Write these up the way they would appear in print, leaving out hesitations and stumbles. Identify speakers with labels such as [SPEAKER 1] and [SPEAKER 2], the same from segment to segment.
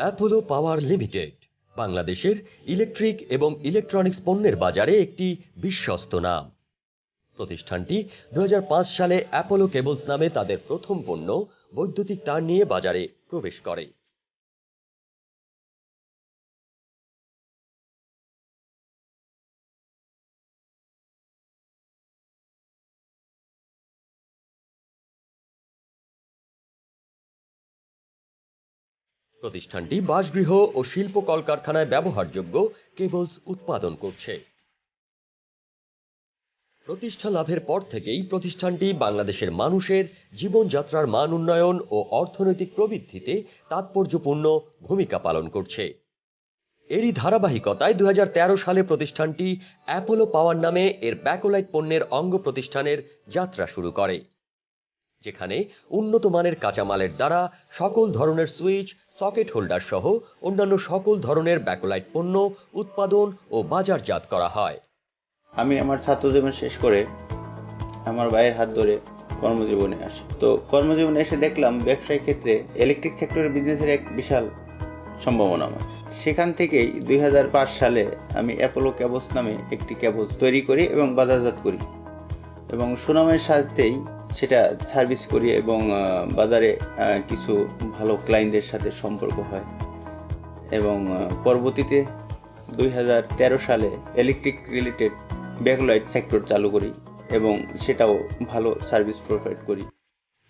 [SPEAKER 1] Apollo পাওয়ার limited বাংলাদেশের electric এবং electronics পণ্যের বাজারে একটি বিশ্বস্ত নাম। প্রতিষ্ঠানটি 2005 সালে অ্যাপোলো কেবলস নামে তাদের প্রথম পণ্য বৈদ্যুতিক তার নিয়ে বাজারে প্রবেশ করে। প্রতিষ্ঠানটি বাসগৃহ ও শিল্প কলকারখানায় ব্যবহারযোগ্য কেবলস উৎপাদন করছে। প্রতিষ্ঠা লাভের পর থেকেই প্রতিষ্ঠানটি বাংলাদেশের মানুষের জীবনযাত্রার মান উন্নয়ন ও অর্থনৈতিক প্রবৃদ্ধিতে তাৎপর্যপূর্ণ ভূমিকা পালন করছে। এরই ধারাবাহিকতায় 2013 সালে প্রতিষ্ঠানটি অ্যাপোলো পাওয়ার নামে এর ব্যাকলাইট পণ্যের অঙ্গ প্রতিষ্ঠানের যাত্রা শুরু করে, যেখানে উন্নত মানের কাঁচামালের দ্বারা সকল ধরনের সুইচ, সকেট হোল্ডার সহ অন্যান্য সকল ধরনের ব্যাকলাইট পণ্য উৎপাদন ও বাজারজাত করা হয়।
[SPEAKER 2] আমি আমার ছাত্র জীবন শেষ করে আমার ভাইয়ের হাত ধরে কর্মজীবনে আসি। তো কর্মজীবনে এসে দেখলাম ব্যবসায়িক ক্ষেত্রে ইলেকট্রিক সেক্টরের বিজনেসের এক বিশাল সম্ভাবনা আমার। সেখান থেকেই 2005 সালে আমি অ্যাপোলো কেবলস নামে একটি কেবলস তৈরি করি এবং বাজারজাত করি এবং সুনামের সাথেই সেটা সার্ভিস করি এবং বাজারে কিছু ভালো ক্লায়েন্টদের সাথে সম্পর্ক হয় এবং পরবর্তীতে 2013 সালে ইলেকট্রিক রিলেটেড ব্যাকলাইট সেক্টর চালু করি এবং সেটাও ভালো সার্ভিস প্রোভাইড করি।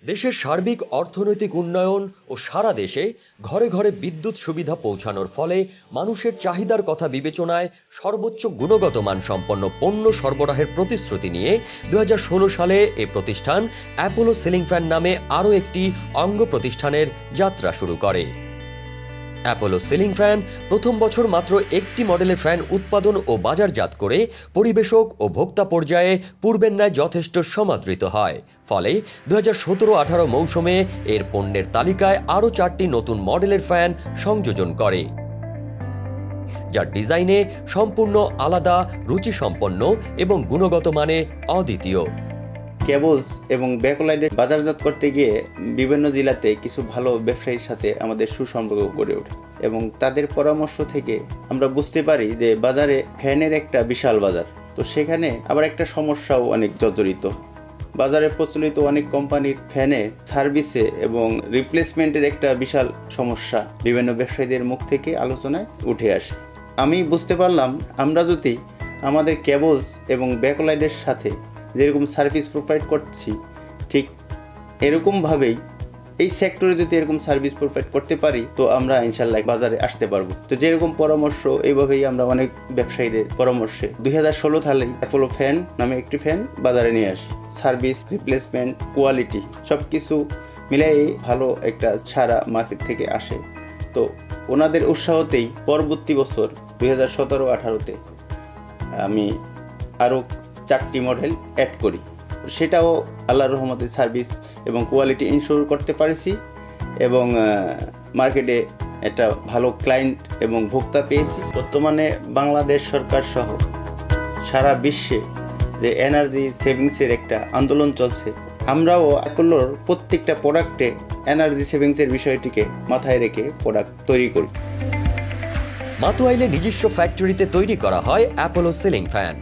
[SPEAKER 1] দেশের সার্বিক অর্থনৈতিক উন্নয়ন ও সারা দেশে ঘরে ঘরে বিদ্যুৎ সুবিধা পৌঁছানোর ফলে মানুষের চাহিদার কথা বিবেচনায় সর্বোচ্চ গুণগত মান সম্পন্ন পণ্য সরবরাহের প্রতিশ্রুতি নিয়ে 2016 সালে এই প্রতিষ্ঠান অ্যাপোলো সিলিং ফ্যান নামে আরও একটি অঙ্গ প্রতিষ্ঠানের যাত্রা শুরু করে। অ্যাপোলো সিলিং ফ্যান প্রথম বছর মাত্র একটি মডেলের ফ্যান উৎপাদন ও বাজারজাত করে পরিবেশক ও ভোক্তা পর্যায়ে পূর্বের ন্যায় যথেষ্ট সমাদৃত হয়। ফলে 2017-18 মৌসুমে এর পণ্যের তালিকায় আরও 4টি নতুন মডেলের ফ্যান সংযোজন করে, যার ডিজাইনে সম্পূর্ণ আলাদা, রুচিসম্পন্ন এবং গুণগত মানে অদ্বিতীয়।
[SPEAKER 2] কেবলস এবং ব্যাকলাইটের বাজারজাত করতে গিয়ে বিভিন্ন জেলাতে কিছু ভালো ব্যবসায়ীর সাথে আমাদের সুসম্পর্ক গড়ে ওঠে এবং তাদের পরামর্শ থেকে আমরা বুঝতে পারি যে বাজারে ফ্যানের একটা বিশাল বাজার। তো সেখানে আবার একটা সমস্যাও অনেক জর্জরিত। বাজারে প্রচলিত অনেক কোম্পানির ফ্যানে সার্ভিসে এবং রিপ্লেসমেন্টের একটা বিশাল সমস্যা বিভিন্ন ব্যবসায়ীদের মুখ থেকে আলোচনায় উঠে আসে। আমি বুঝতে পারলাম আমরা যদি আমাদের কেবলস এবং ব্যাকলাইটের সাথে যেরকম সার্ভিস প্রোভাইড করছি ঠিক এরকমভাবেই এই সেক্টরে যদি এরকম সার্ভিস প্রোভাইড করতে পারি তো আমরা ইনশাল্লাহ বাজারে আসতে পারবো। তো যেরকম পরামর্শ এইভাবেই আমরা অনেক ব্যবসায়ীদের পরামর্শে 2016 সালে অ্যাপোলো ফ্যান নামে একটি ফ্যান বাজারে নিয়ে আসি। সার্ভিস, রিপ্লেসমেন্ট, কোয়ালিটি সব কিছু মিলাই ভালো একটা সারা মার্কেট থেকে আসে। তো ওনাদের উৎসাহতেই পরবর্তী বছর 2017-18-তে আমি আরও 4টি মডেল অ্যাড করি। সেটাও আল্লাহর রহমতে সার্ভিস এবং কোয়ালিটি ইনশিওর করতে পারছি এবং মার্কেটে একটা ভালো ক্লায়েন্ট এবং ভোক্তা পেয়েছি। বর্তমানে বাংলাদেশ সরকার সহ সারা বিশ্বে যে এনার্জি সেভিংসের একটা আন্দোলন চলছে, আমরাও অ্যাপোলোর প্রত্যেকটা প্রোডাক্টে এনার্জি সেভিংসের বিষয়টিকে মাথায় রেখে প্রোডাক্ট তৈরি করি।
[SPEAKER 1] মাতুয়াইলে নিজস্ব ফ্যাক্টরিতে তৈরি করা হয় অ্যাপোলো সিলিং ফ্যান।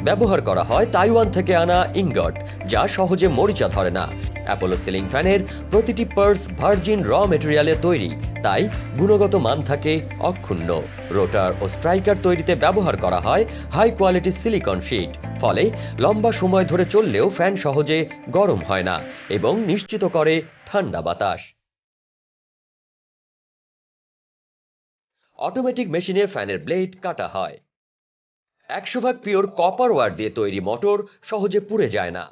[SPEAKER 1] ব্যবহার করা হয় তাইওয়ান থেকে আনা ইনগট, যা সহজে মরিচা ধরে না। অ্যাপোলো সিলিং ফ্যানের প্রতিটি পার্টস ভার্জিন র মেটেরিয়ালে তৈরি, তাই গুণগত মান থাকে অক্ষুণ্ণ। রোটার ও স্ট্রাইকার তৈরিতে ব্যবহার করা হয় হাই কোয়ালিটি সিলিকন শিট, ফলে লম্বা সময় ধরে চললেও ফ্যান সহজে গরম হয় না এবং নিশ্চিত করে ঠান্ডা বাতাস। অটোমেটিক মেশিনে ফ্যানের ব্লেড কাটা হয়। 100% পিওর কপার ওয়্যার দিয়ে তৈরি মোটর সহজে পুড়ে যায় না।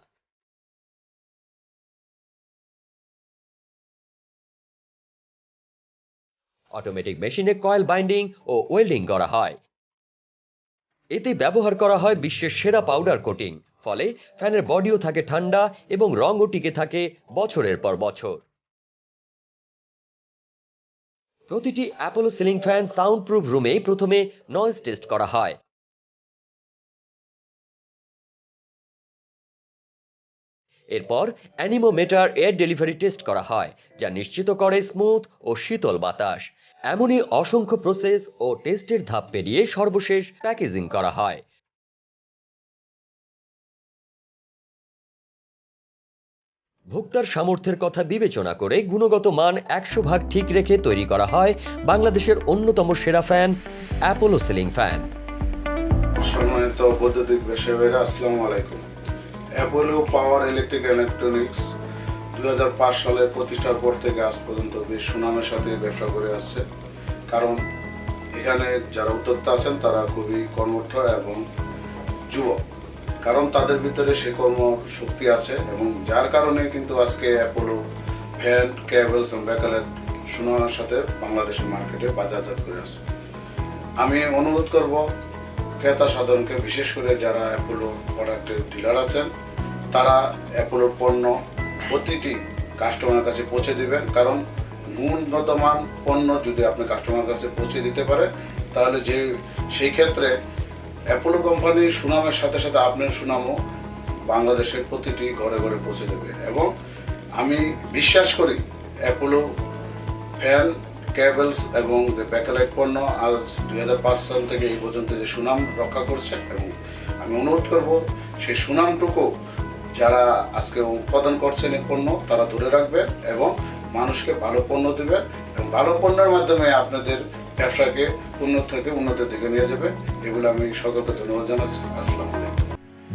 [SPEAKER 1] অটোমেটিক মেশিনে কয়েল বাইন্ডিং ও ওয়েল্ডিং করা হয়। এতে ব্যবহার করা হয় বিশ্বের সেরা পাউডার কোটিং, ফলে ফ্যানের বডিও থাকে ঠান্ডা এবং রঙও টিকে থাকে বছরের পর বছর। প্রতিটি Apollo ceiling fan sound proof রুমে প্রথমে নয়েজ টেস্ট করা হয়। এরপর অ্যানিমোমিটার এয়ার ডেলিভারি টেস্ট করা হয়, যা নিশ্চিত করে স্মুথ ও শীতল বাতাস। এমনই অসংখ্য প্রসেস ও টেস্টের ধাপ পেরিয়ে সর্বশেষ প্যাকেজিং করা হয়। ভোক্তার সামর্থ্যের কথা বিবেচনা করে গুণগত মান 100% ঠিক রেখে তৈরি করা হয় বাংলাদেশের অন্যতম সেরা ফ্যান অ্যাপোলো সিলিং ফ্যান।
[SPEAKER 3] সম্মানিত বৈদ্যুতিক ব্যবসায়ীরা, আসসালামু আলাইকুম। অ্যাপোলো পাওয়ার ইলেকট্রনিক্স 2005 সালে প্রতিষ্ঠার পর থেকে আজ পর্যন্ত বেশ সুনামের সাথে ব্যবসা করে আসছে। কারণ এখানে যারা উদ্যোক্তা আছেন তারা খুবই কর্মঠ এবং যুবক, কারণ তাদের ভিতরে সে কর্মশক্তি আছে এবং যার কারণে কিন্তু আজকে অ্যাপোলো ফ্যান, কেবলস এবং ব্যাকলাইট সুনামের সাথে বাংলাদেশের মার্কেটে বাজারজাত করে আসে। আমি অনুরোধ করব ক্রেতা সাধারণকে, বিশেষ করে যারা অ্যাপোলো প্রোডাক্টের ডিলার আছেন, তারা অ্যাপোলোর পণ্য প্রতিটি কাস্টমারের কাছে পৌঁছে দিবেন। কারণ গুণগত মান পণ্য যদি আপনি কাস্টমারের কাছে পৌঁছে দিতে পারেন, তাহলে সেই ক্ষেত্রে অ্যাপোলো কোম্পানির সুনামের সাথে সাথে আপনার সুনামও বাংলাদেশের প্রতিটি ঘরে ঘরে পৌঁছে দেবে। এবং আমি বিশ্বাস করি অ্যাপোলো ফ্যান, কেবলস এবং ব্যাকলাইট পণ্য আজ 2005 সাল থেকে এই পর্যন্ত যে সুনাম রক্ষা করছে, এবং আমি অনুরোধ করব সেই সুনামটুকু যারা আজকে উৎপাদন করছেন এই পণ্য তারা ধরে রাখবেন এবং মানুষকে ভালো পণ্য দেবেন, এবং ভালো পণ্যের মাধ্যমে আপনাদের ব্যবসাকে উন্নত থেকে উন্নতির দিকে নিয়ে যাবেন। এগুলো আমি সকলকে ধন্যবাদ জানাচ্ছি। আসসালামু আলাইকুম।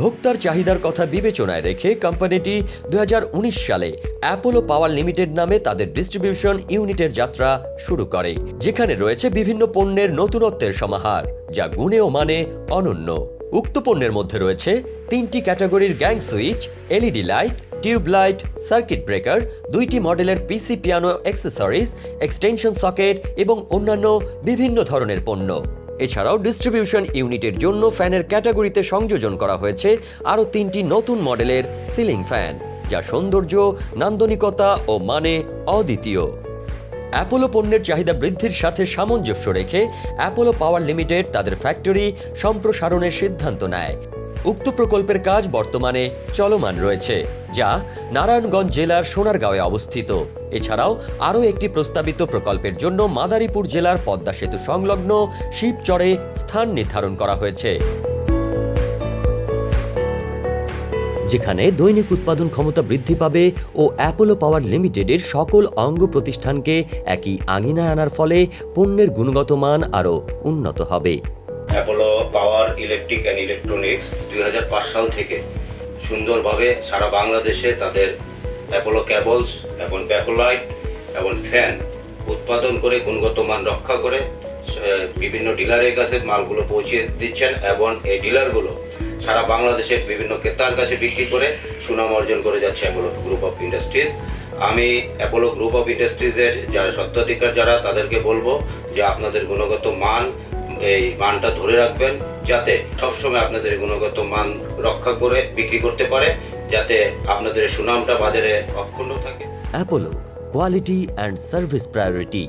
[SPEAKER 1] ভোক্তার চাহিদার কথা বিবেচনায় রেখে কোম্পানিটি 2019 সালে অ্যাপোলো পাওয়ার লিমিটেড নামে তাদের ডিস্ট্রিবিউশন ইউনিটের যাত্রা শুরু করে, যেখানে রয়েছে বিভিন্ন পণ্যের নতুনত্বের সমাহার, যা গুণে ও মানে অনন্য। উক্ত পণ্যের মধ্যে রয়েছে 3টি ক্যাটাগরির gang switch, LED light, tube light, circuit breaker, 2টি মডেলের পিসি পিয়ানো অ্যাক্সেসরিজ, এক্সটেনশন সকেট এবং অন্যান্য বিভিন্ন ধরনের পণ্য। এছাড়াও ডিস্ট্রিবিউশন ইউনিটের জন্য ফ্যানের ক্যাটাগরিতে সংযোজন করা হয়েছে আরও 3টি নতুন মডেলের সিলিং ফ্যান, যা সৌন্দর্য, নান্দনিকতা ও মানে অদ্বিতীয়। অ্যাপোলো পণ্যের চাহিদা বৃদ্ধির সাথে সামঞ্জস্য রেখে অ্যাপোলো পাওয়ার লিমিটেড তাদের ফ্যাক্টরি সম্প্রসারণের সিদ্ধান্ত নেয়। উক্ত প্রকল্পের কাজ বর্তমানে চলমান রয়েছে, যা নারায়ণগঞ্জ জেলার সোনারগাঁওয়ে অবস্থিত। এছাড়াও আরও একটি প্রস্তাবিত প্রকল্পের জন্য মাদারীপুর জেলার পদ্মা সেতু সংলগ্ন শিবচরে স্থান নির্ধারণ করা হয়েছে, যেখানে দৈনিক উৎপাদন ক্ষমতা বৃদ্ধি পাবে ও অ্যাপোলো পাওয়ার লিমিটেডের সকল অঙ্গ প্রতিষ্ঠানকে একই আঙিনায় আনার ফলে পণ্যের গুণগত মান আরও উন্নত হবে।
[SPEAKER 4] অ্যাপোলো পাওয়ার ইলেকট্রনিক্স 2005 সাল থেকে সুন্দরভাবে সারা বাংলাদেশে তাদের অ্যাপোলো কেবলস এবং ব্যাকলাইট এবং ফ্যান উৎপাদন করে গুণগত মান রক্ষা করে বিভিন্ন ডিলারের কাছে মালগুলো পৌঁছে দিচ্ছেন, এবং এই ডিলারগুলো সারা বাংলাদেশের বিভিন্ন ক্রেতার কাছে বিক্রি করে সুনাম অর্জন করে যাচ্ছে অ্যাপোলো গ্রুপ অফ ইন্ডাস্ট্রিজ। আমি অ্যাপোলো গ্রুপ অফ ইন্ডাস্ট্রিজের যারা স্বত্বাধিকার যারা, তাদেরকে বলবো যে আপনাদের গুণগত মান, এই মানটা ধরে রাখবেন, যাতে সবসময় আপনাদের গুণগত মান রক্ষা করে বিক্রি করতে পারে, যাতে আপনাদের সুনামটা বাজারে অক্ষুণ্ণ থাকে।
[SPEAKER 1] Apollo, quality and service priority.